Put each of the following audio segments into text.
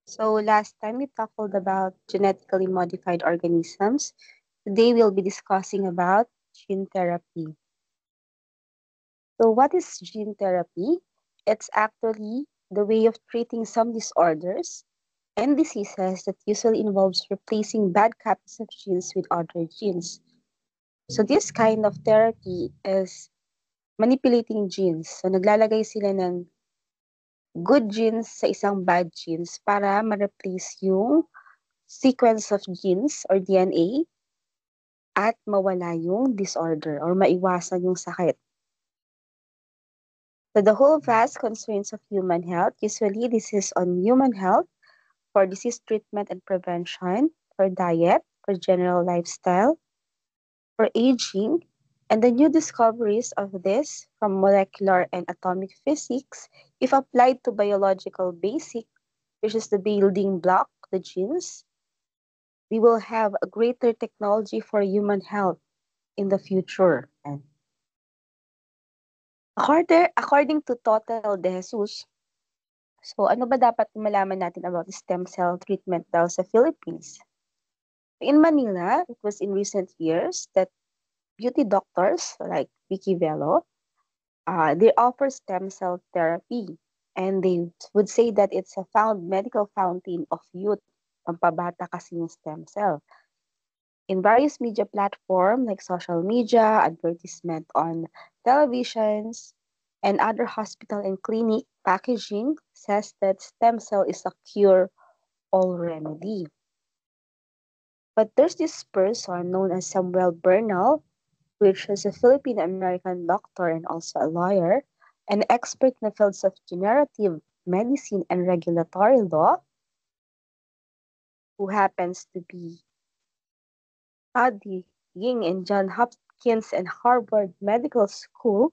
So last time we tackled about genetically modified organisms. Today we'll be discussing about gene therapy. So what is gene therapy? It's actually the way of treating some disorders and diseases that usually involves replacing bad copies of genes with other genes. So this kind of therapy is manipulating genes. So naglalagay sila ng good genes sa isang bad genes para ma-replace yung sequence of genes or DNA at mawala yung disorder or maiwasan yung sakit. So the whole vast concerns of human health, usually this is on human health, for disease treatment and prevention, for diet, for general lifestyle, for aging, and the new discoveries of this from molecular and atomic physics, if applied to biological basic, which is the building block, the genes, we will have a greater technology for human health in the future. And according to Total de Jesus, so ano ba dapat malaman natin about stem cell treatment daw sa Philippines? In Manila, it was in recent years that beauty doctors like Vicky Velo, they offer stem cell therapy. And they would say that it's a medical fountain of youth. Pampabata kasi yung stem cell. In various media platforms like social media, advertisement on televisions, and other hospital and clinic packaging says that stem cell is a cure-all remedy. But there's this person known as Samuel Bernal, which is a Philippine-American doctor and also a lawyer, an expert in the fields of generative medicine and regulatory law, who happens to be studying in Johns Hopkins and Harvard Medical School,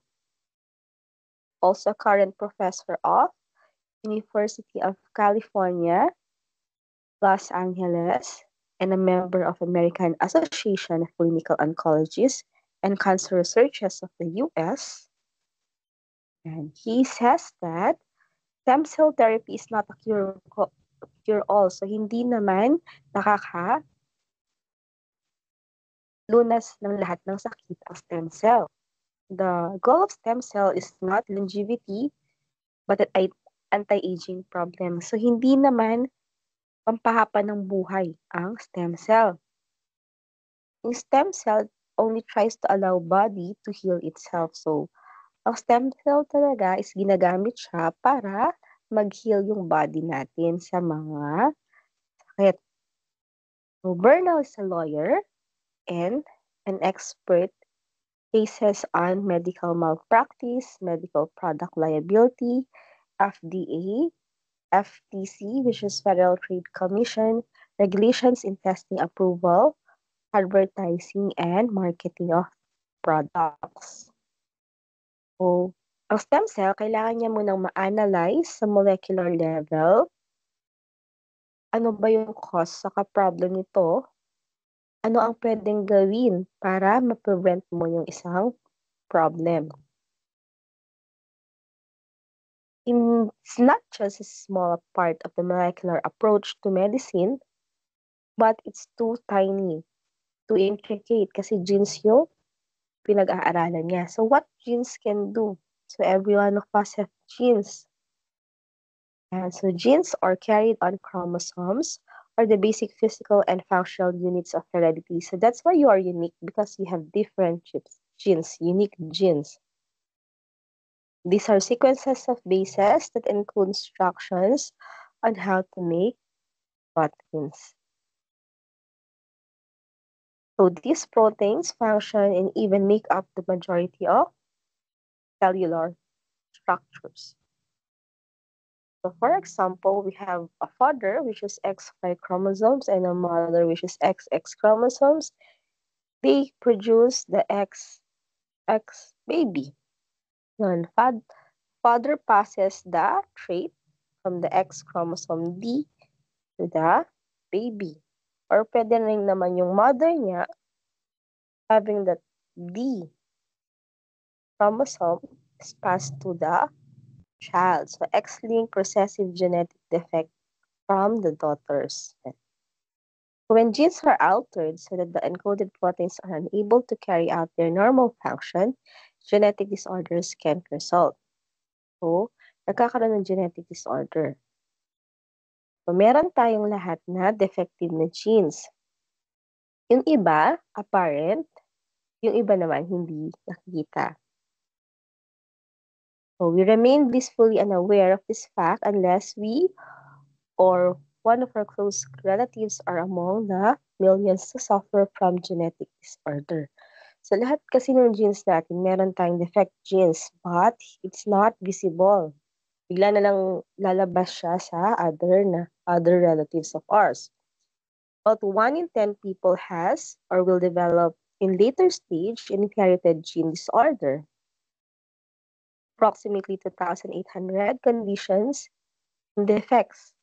also a current professor of University of California, Los Angeles, and a member of American Association of Clinical Oncologists and Cancer Researchers of the US. And he says that stem cell therapy is not a cure-all. So, hindi naman nakaka-lunas ng lahat ng sakit ang stem cell. The goal of stem cell is not longevity, but an anti-aging problem. So, hindi naman pampahaba ng buhay ang stem cell. Yung stem cell only tries to allow body to heal itself. So, ang stem cell talaga is ginagamit siya para mag-heal yung body natin sa mga sakit. So, Bernal is a lawyer and an expert cases on medical malpractice, medical product liability, FDA, FTC, which is Federal Trade Commission, regulations in testing approval, advertising, and marketing of products. So, ang stem cell, kailangan niya munang ma-analyze sa molecular level. Ano ba yung cause sa problem nito? Ano ang pwedeng gawin para ma-prevent mo yung isang problem? It's not just a small part of the molecular approach to medicine, but it's too tiny, too intricate kasi genes yung pinag-aaralan niya. So what genes can do? So every one of us have genes. And so genes are carried on chromosomes are the basic physical and functional units of heredity. So that's why you are unique because you have different genes, unique genes. These are sequences of bases that include instructions on how to make proteins. So these proteins function and even make up the majority of cellular structures. So for example, we have a father, which is XY chromosomes, and a mother, which is XX chromosomes. They produce the XX baby. Yun, father passes the trait from the X chromosome D to the baby. Or pwede rin naman yung mother niya having that D chromosome is passed to the child. So X-linked recessive genetic defect from the daughters. When genes are altered so that the encoded proteins are unable to carry out their normal function, genetic disorders can result. So, nagkakaroon ng genetic disorder. So, meron tayong lahat na defective na genes. Yung iba, apparent. Yung iba naman, hindi nakikita. So, we remain blissfully unaware of this fact unless we or one of our close relatives are among the millions to suffer from genetic disorder. So, lahat kasi ng genes natin, meron tayong defect genes, but it's not visible. Bigla na lang lalabas siya sa other relatives of ours. About 1 in 10 people has or will develop in later stage inherited gene disorder. Approximately 2,800 conditions and defects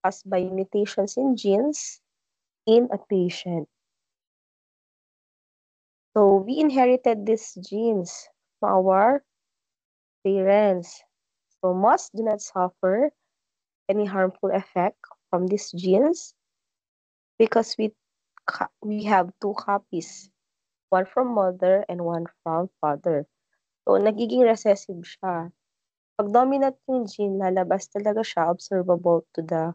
caused by mutations in genes in a patient. So we inherited these genes from our parents. So most do not suffer any harmful effect from these genes because we have two copies, one from mother and one from father. So nagiging recessive siya. Pag dominant yung gene, lalabas talaga siya, observable to the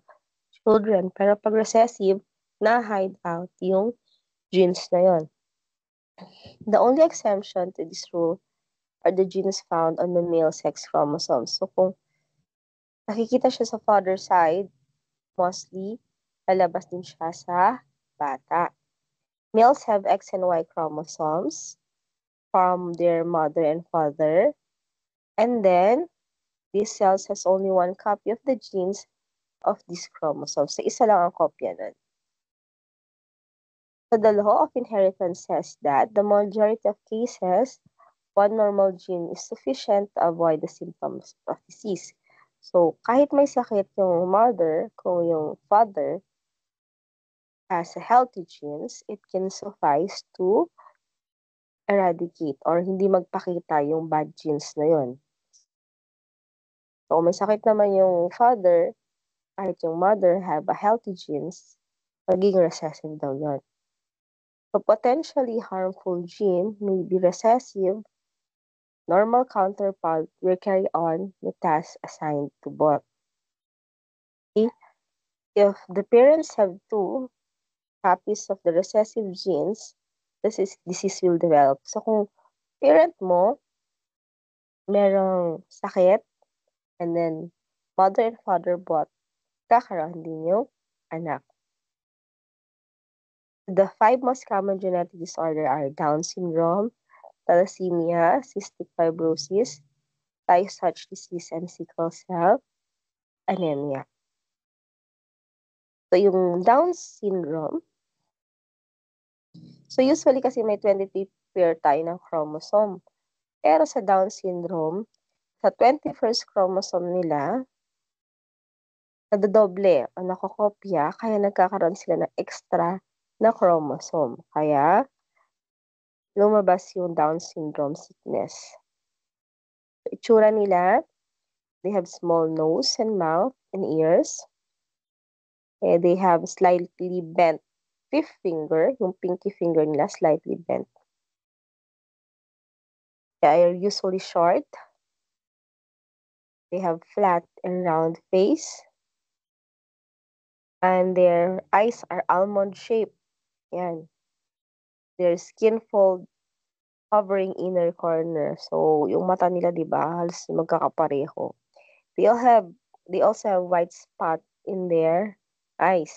children. Pero pag recessive, na-hide out yung genes na yon. The only exemption to this rule are the genes found on the male sex chromosomes. So kung nakikita siya sa father side, mostly lalabas din siya sa bata. Males have X and Y chromosomes from their mother and father. And then, this cells has only one copy of the genes of these chromosomes. So, isa lang ang kopya nun. So, the law of inheritance says that the majority of cases, one normal gene is sufficient to avoid the symptoms of disease. So, kahit may sakit yung mother, kung yung father has a healthy genes, it can suffice to eradicate or hindi magpakita yung bad genes na yun. So, kung may sakit naman yung father, kahit yung mother have a healthy genes, magiging recessive daw yun. So, potentially harmful gene may be recessive. Normal counterpart will carry on the task assigned to both. Okay? If the parents have two copies of the recessive genes, disease will develop. So, kung parent mo, merong sakit, and then mother and father both, kakaroon din yung anak. The 5 most common genetic disorders are Down syndrome, thalassemia, cystic fibrosis, Tay-Sachs disease, and sickle cell anemia. So, yung Down syndrome, so usually kasi may 23 pair tayo ng chromosome. Pero sa Down syndrome, sa 21st chromosome nila, nadadoble o nakokopya, kaya nagkakaroon sila ng extra na chromosome. Kaya, lumabas yung Down syndrome sickness. So, itsura nila, they have small nose and mouth and ears. They have slightly bent fifth finger, yung pinky finger nila slightly bent. They are usually short. They have flat and round face. And their eyes are almond shaped. Yan. Their skin fold covering inner corner. So, yung mata nila, di ba, halos magkakapareho. They also have white spot in their eyes.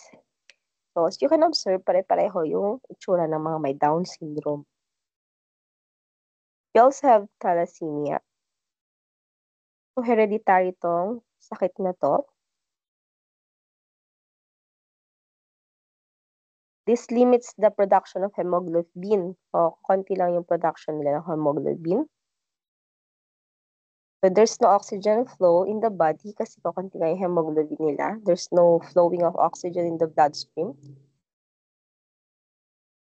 So, as you can observe, pare-pareho yung itsura ng mga may Down syndrome. We also have thalassemia. So, hereditary tong sakit na to. This limits the production of hemoglobin. O, konti lang yung production nila ng hemoglobin. So, there's no oxygen flow in the body kasi konti lang yung hemoglobin nila. There's no flowing of oxygen in the bloodstream.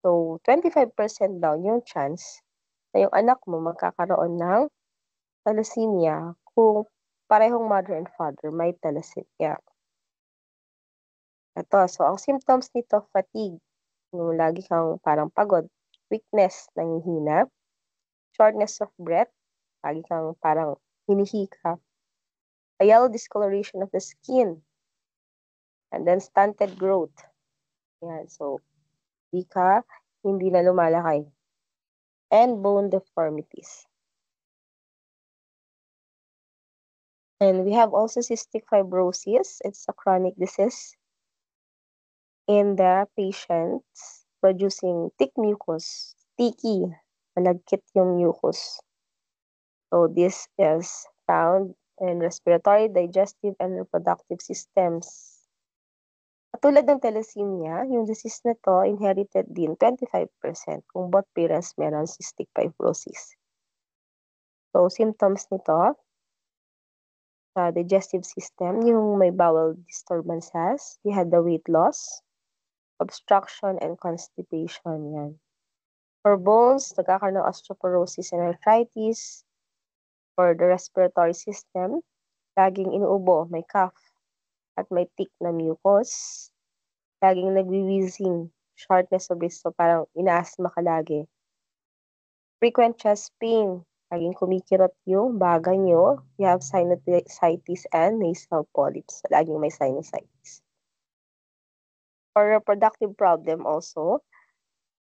So, 25% daw yung chance na yung anak mo magkakaroon ng thalassemia kung parehong mother and father may thalassemia. Ito, so ang symptoms nito, fatigue. Yung lagi kang parang pagod. Weakness, nanghihina. Shortness of breath. Lagi kang parang hinihika. A yellow discoloration of the skin. And then stunted growth. Yan, so hindi na lumalaki. And bone deformities. And we have also cystic fibrosis. It's a chronic disease in the patients producing thick mucus, sticky, malagkit yung mucus. So this is found in respiratory, digestive, and reproductive systems. Katulad ng thalassemia, yung disease na to inherited din 25% kung both parents meron cystic fibrosis. So symptoms nito, sa digestive system, yung may bowel disturbances, you had the weight loss, obstruction, and constipation yan. For bones, nagkakaroon ng osteoporosis and arthritis. For the respiratory system, laging inuubo, may cough, at may thick na mucus. Laging nagwi-wheezing, shortness of breath, so parang inaasma ka lagi. Frequent chest pain, laging kumikirot yung baga nyo. You have sinusitis and nasal polyps, so laging may sinusitis. For reproductive problem also,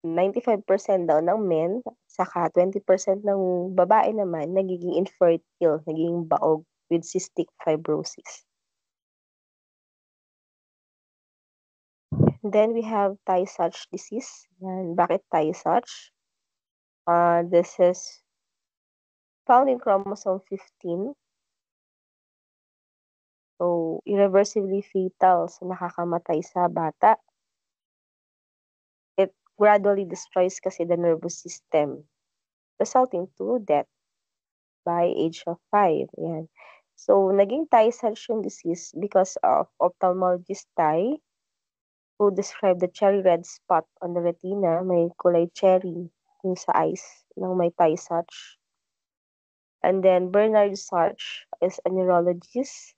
95% daw ng men, saka 20% ng babae naman, nagiging infertile, nagiging baog with cystic fibrosis. Then we have Tay-Sachs disease. And bakit Tay-Sachs? This is found in chromosome 15. So, irreversibly fatal, so nakakamatay sa bata. It gradually destroys kasi the nervous system, resulting to death by age of 5. Yan. So, naging Tay-Sachs yung disease because of ophthalmologist Tay, who described the cherry red spot on the retina, may kulay cherry yung sa eyes ng may Tay-Sachs. And then Bernard Sachs is a neurologist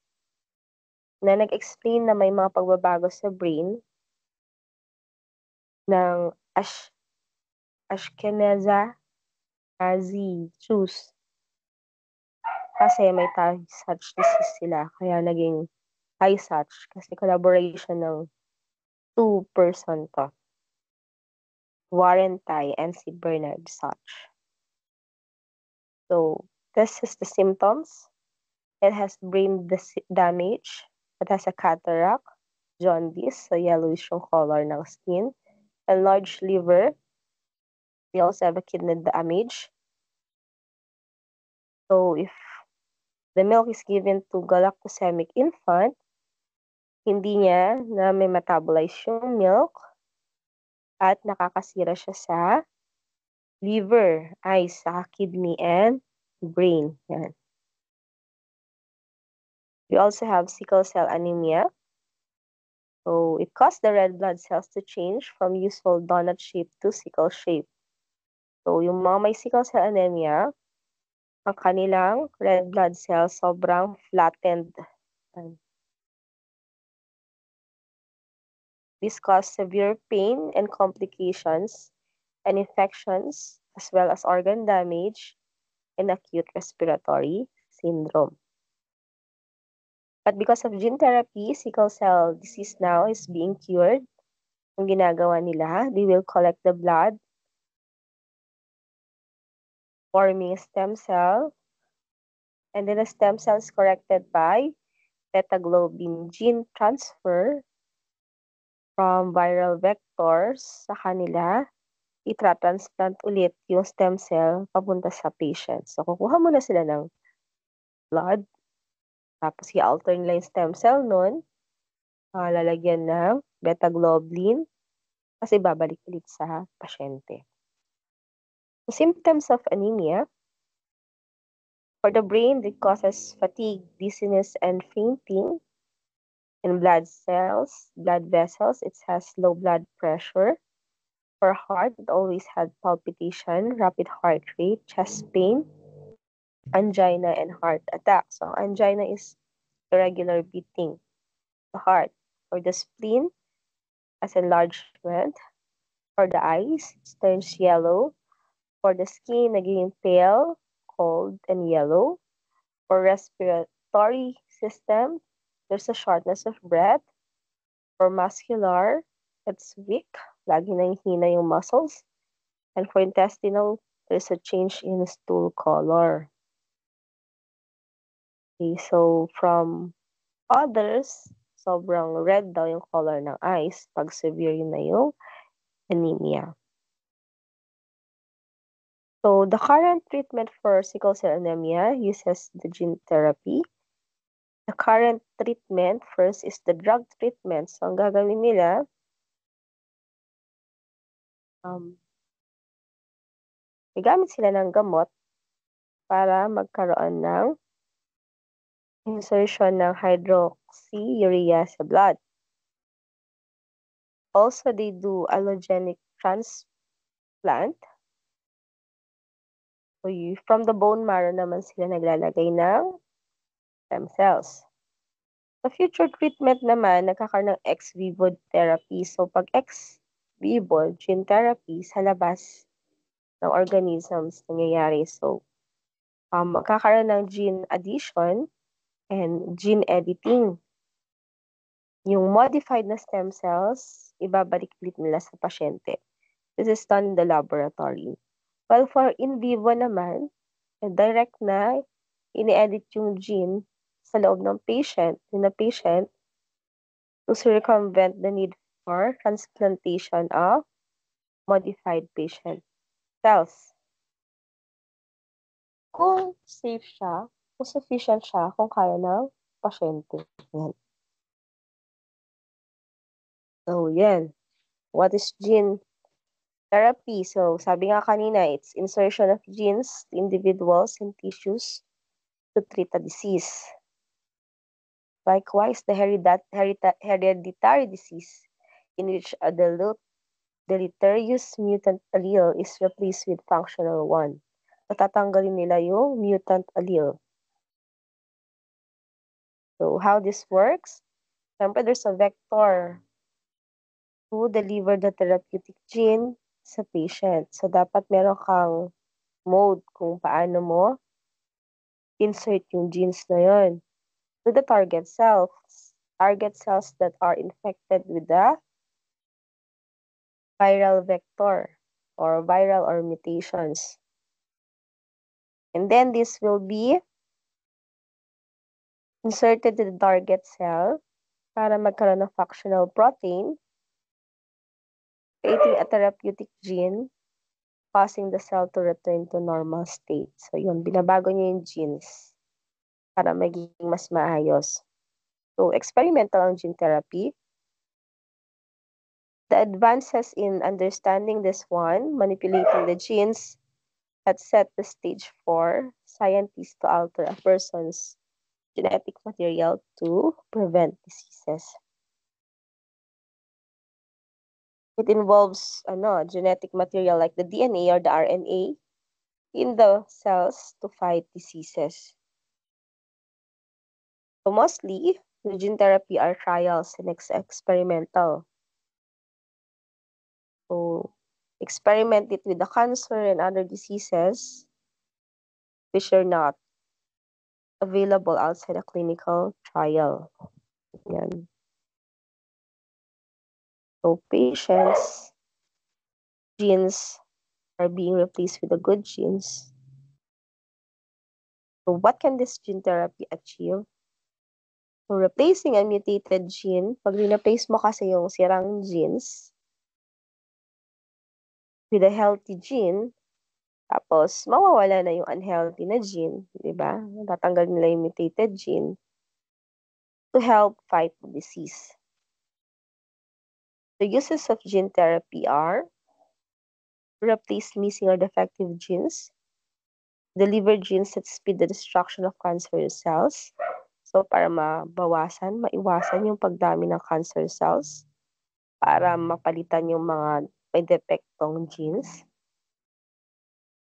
na nag-explain na may mga pagbabago sa brain ng Ashkenazi Jews. Kasi may Tay-Sachs disease sila, kaya naging Tay-Sachs kasi collaboration ng two person to. Warren Tay and si Bernard Sachs. So, this is the symptoms. It has brain damage. It has a cataract, jaundice, so yellowish yung color ng skin, a large liver. We also have a kidney damage. So, if the milk is given to galactosemic infant, hindi niya na may metabolize yung milk at nakakasira siya sa liver, eyes, saka kidney, and brain. Yan. We also have sickle cell anemia. So, it causes the red blood cells to change from usual donut shape to sickle shape. So, yung mga may sickle cell anemia, ang kanilang red blood cells sobrang flattened. This causes severe pain and complications and infections, as well as organ damage and acute respiratory syndrome. But because of gene therapy, sickle cell disease now is being cured. Ang ginagawa nila, they will collect the blood, forming stem cell, and then the stem cell is corrected by beta-globin gene transfer from viral vectors sa kanila, itra-transplant ulit yung stem cell papunta sa patient. So, kukuha muna sila ng blood, tapos i-alter nila yung stem cell nun, lalagyan ng beta-globin, kasi babalik ulit sa pasyente. The symptoms of anemia, for the brain, it causes fatigue, dizziness, and fainting. In blood cells, blood vessels, it has low blood pressure. For heart, it always had palpitation, rapid heart rate, chest pain, angina, and heart attack. So, angina is irregular beating the heart. For the spleen, as enlargement. For the eyes, it turns yellow. For the skin, naging pale, cold, and yellow. For respiratory system, there's a shortness of breath. For muscular, it's weak. Lagi nang hina yung muscles. And for intestinal, there's a change in stool color. Okay, so from others, sobrang red daw yung color ng eyes. Pag severe yun na yung anemia. So the current treatment for sickle cell anemia uses the gene therapy. The current treatment first is the drug treatment. So ang gagawin nila, gagamit sila ng gamot para magkaroon ng insertion ng hydroxyurea sa blood. Also, they do allogenic transplant. So, from the bone marrow naman sila naglalagay ng stem cells. Sa future treatment naman, nagkakaroon ng ex vivo therapy. So, pag ex vivo, gene therapy sa labas ng organisms nangyayari. So, magkakaroon ng gene addition and gene editing. Yung modified na stem cells, ibabalik ulit nila sa pasyente. This is done in the laboratory. While for in vivo naman, direct na ini-edit yung gene sa loob ng patient, to circumvent the need for transplantation of modified patient cells. Kung safe siya, kung sufficient siya, kung kaya ng pasyente. Yan. So, yan. What is gene therapy? So, sabi nga kanina, it's insertion of genes to individuals and tissues to treat a disease. Likewise, the hereditary disease in which a deleterious mutant allele is replaced with functional one. Tatanggalin nila yung mutant allele. So, how this works? Siyempre, there's a vector to deliver the therapeutic gene sa patient. So, dapat meron kang mode kung paano mo insert yung genes na yun to the target cells that are infected with the viral vector or mutations. And then this will be inserted to the target cell para magkaroon ng functional protein, creating a therapeutic gene, causing the cell to return to normal state. So yun, binabago niya yung genes para maging mas maayos. So experimental ang gene therapy. The advances in understanding this one, manipulating the genes, had set the stage for scientists to alter a person's genetic material to prevent diseases. It involves genetic material like the DNA or the RNA in the cells to fight diseases. So mostly, the gene therapy are trials and experimental. So experiment it with the cancer and other diseases which are not available outside a clinical trial. Yan. So patients' genes are being replaced with the good genes. So what can this gene therapy achieve? So replacing a mutated gene, pag replace mo kasi yung sirang genes with a healthy gene, tapos mawawala na yung unhealthy na gene, di ba? Tatanggal nila yung mutated gene to help fight the disease. The uses of gene therapy are replace missing or defective genes, deliver genes that speed the destruction of cancerous cells. So, para maiwasan yung pagdami ng cancer cells, para mapalitan yung mga may depektong genes.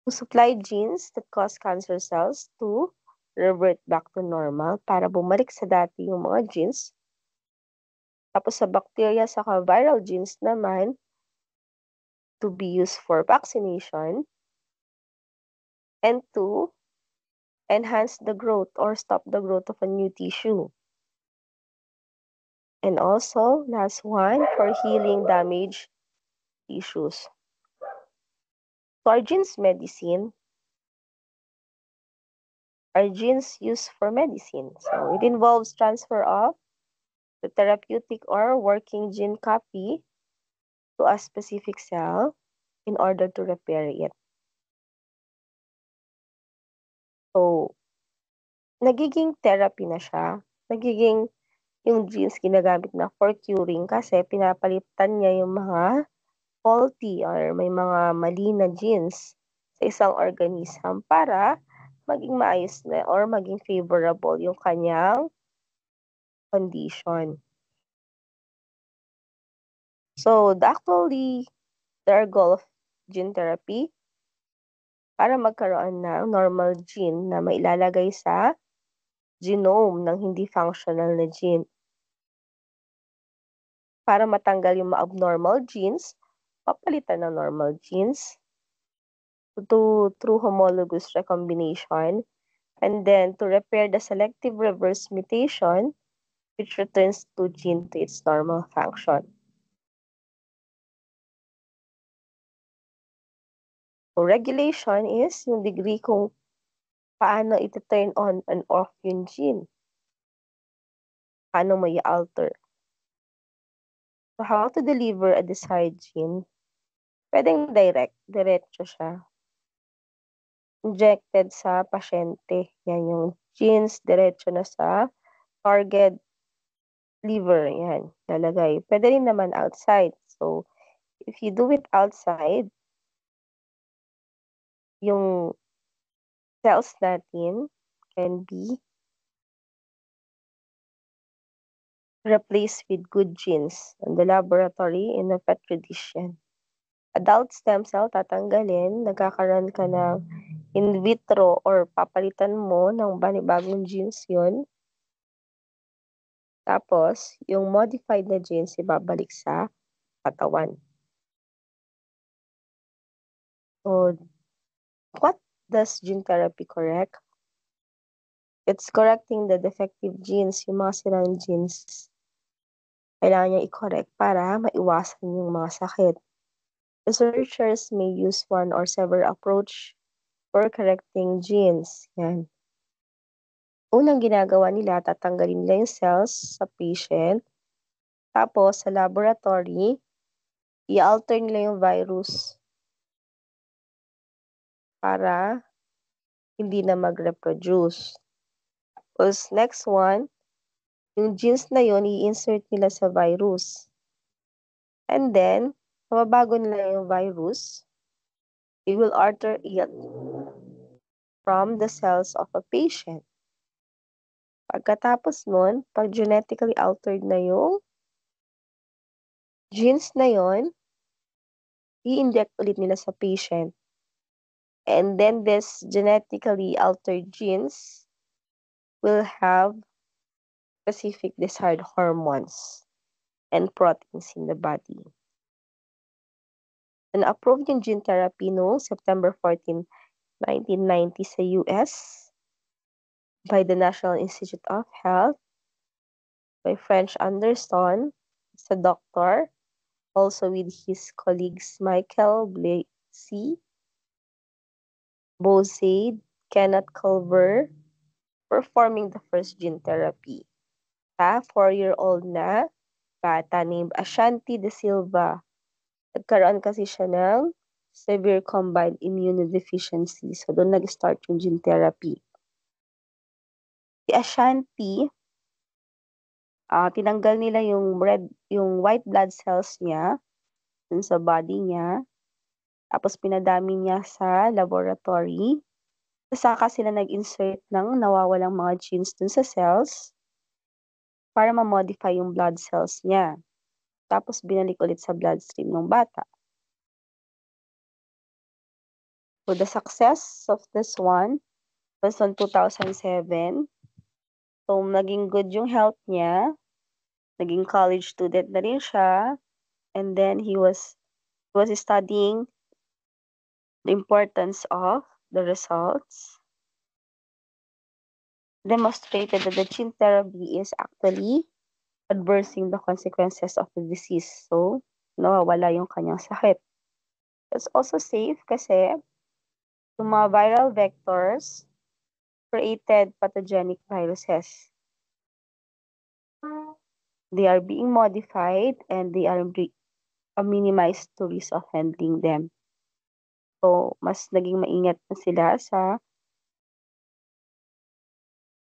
To supply genes that cause cancer cells to revert back to normal, para bumalik sa dati yung mga genes Tapos sa bacteria saka viral genes naman, to be used for vaccination, and to enhance the growth or stop the growth of a new tissue. And also, last one, for healing damaged tissues. So our genes medicine are genes used for medicine. So it involves transfer of the therapeutic or working gene copy to a specific cell in order to repair it. So, nagiging therapy na siya. Nagiging yung genes ginagamit na for curing kasi pinapalitan niya yung mga faulty or may mga mali na genes sa isang organism para maging maayos na or maging favorable yung kanyang condition. So, their goal of gene therapy para magkaroon ng normal gene na mailalagay sa genome ng hindi functional na gene. Para matanggal yung abnormal genes, papalitan ng normal genes through homologous recombination, and then to repair the selective reverse mutation, which returns the gene to its normal function. So regulation is yung degree kung paano ito-turn on and off yung gene. Paano mo i-alter. So how to deliver a desired gene? Pwedeng diretso siya. Injected sa pasyente. Yan yung genes, diretso na sa target liver. Yan, lalagay. Pwede rin naman outside. So, if you do it outside, yung cells natin can be replaced with good genes in the laboratory in a petri dish yan. Adult stem cell, tatanggalin, nagkakaroon ka ng in vitro or papalitan mo ng bagong genes yun. Tapos, yung modified na genes ibabalik sa katawan. So, what does gene therapy correct? It's correcting the defective genes, yung mga sirang genes. Kailangan niya i-correct para maiwasan yung mga sakit. Researchers may use one or several approach for correcting genes. Yan. Unang ginagawa nila, tatanggalin nila yung cells sa patient. Tapos, sa laboratory, i-alter nila yung virus para hindi na mag-reproduce. Tapos, next one, yung genes na yun, i-insert nila sa virus. And then, mababago nila yung virus, they will alter it from the cells of a patient. Pagkatapos nun, pag genetically altered na yung genes na yon, i-inject ulit nila sa patient. And then this genetically altered genes will have specific desired hormones and proteins in the body. And approved yung gene therapy noong September 14, 1990 sa US by the National Institute of Health, by French Anderson, a doctor, also with his colleagues Michael Blasey, Bozade, Kenneth Culver, performing the first gene therapy. Sa 4-year-old na bata named Ashanti De Silva. Nagkaroon kasi siya ng severe combined immunodeficiency. So, doon nag-start yung gene therapy. Si Ashanti, tinanggal nila yung white blood cells niya dun sa body niya. Tapos, pinadami niya sa laboratory. Saka sila nag-insert ng nawawalang mga genes dun sa cells para ma-modify yung blood cells niya. Tapos, binalik ulit sa bloodstream ng bata. So, the success of this one was on 2007. So, naging good yung health niya. naging college student na rin siya. And then he was studying the importance of the results, demonstrated that the gene therapy is actually adversing the consequences of the disease. So, nawawala yung kanyang sakit. It's also safe kasi yung mga viral vectors created pathogenic viruses. They are being modified and they are minimized to risk of handling them. So, mas naging maingat na sila sa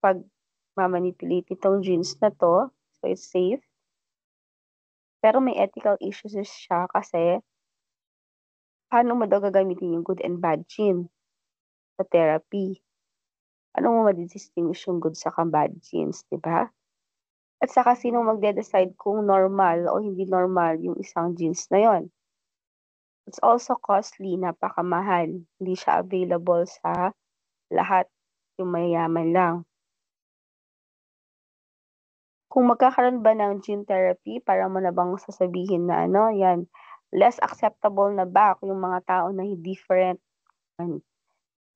pag-manipulate itong genes na to. So, it's safe. Pero may ethical issues siya kasi paano mo daw gagamitin yung good and bad gene sa therapy? Ano mo ma-distinguish yung good sa bad genes, di ba? At saka sino magde-decide kung normal o hindi normal yung isang genes na yon? It's also costly, napakamahal. Hindi siya available sa lahat, yung mayayaman lang. Kung magkakaroon ba ng gene therapy, para mo na bang sasabihin na yan, less acceptable na ba yung mga tao na different?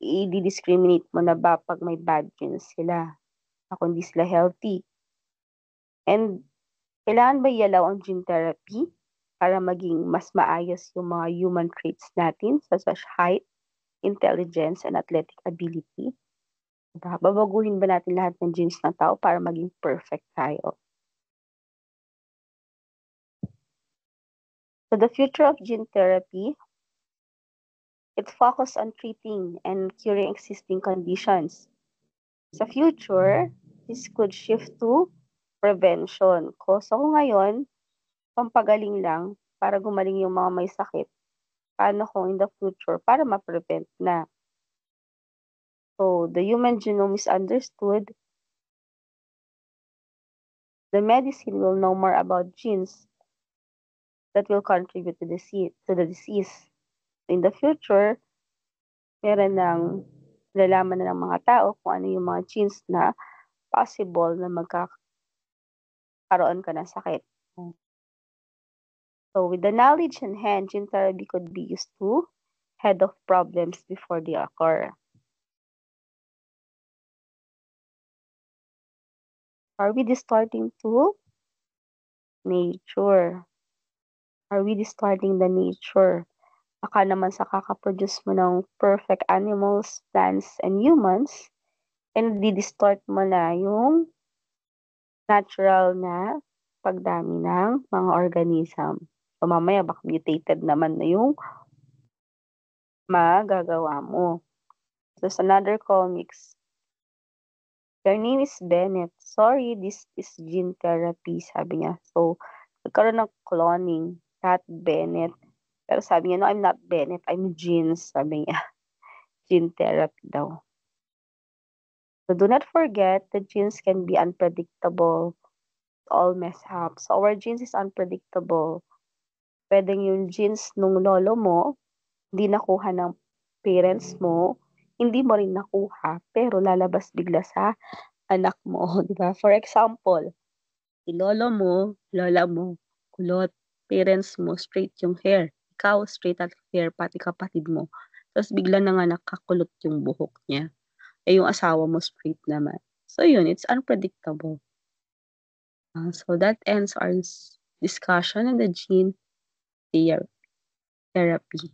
I-discriminate mo na ba pag may bad genes sila? Kung hindi sila healthy? And kailangan ba i-allow ang gene therapy para maging mas maayos yung mga human traits natin such as height, intelligence, and athletic ability? Diba? Babaguhin ba natin lahat ng genes ng tao para maging perfect tayo? So the future of gene therapy, it focuses on treating and curing existing conditions. Sa future, this could shift to prevention. So kung ngayon, pampagaling lang para gumaling yung mga may sakit, paano kung in the future para ma-prevent na? So, the human genome is understood. The medicine will know more about genes that will contribute to the disease. In the future, meron ng lalaman na ng mga tao kung ano yung mga genes na possible na magkakaroon ka ng sakit. So, with the knowledge in hand, gene therapy could be used to head off problems before they occur. Are we distorting to nature? Are we distorting the nature? Baka naman sa kakaproduce mo ng perfect animals, plants, and humans, and di-distort mo na yung natural na pagdami ng mga organism. So, mamaya baka mutated naman na yung magagawa mo. So, sa another comics, your name is Bennett. Sorry, this is gene therapy, sabi niya. So, nagkaroon ng cloning, Cat Bennett. Pero sabi niya, no, I'm not Bennett, I'm Jeans, sabi niya. Gene therapy daw. So, do not forget that genes can be unpredictable. All mess up. So, our genes is unpredictable. Pwedeng yung genes nung lolo mo, hindi nakuha ng parents mo, hindi mo rin nakuha, pero lalabas bigla sa anak mo, di ba? For example, si lolo mo, lola mo, kulot, parents mo, straight yung hair. Ikaw, straight at hair, pati kapatid mo. Tapos bigla na nga nakakulot yung buhok niya. Eh, yung asawa mo, straight naman. So, yun, it's unpredictable. So, that ends our discussion on the gene therapy.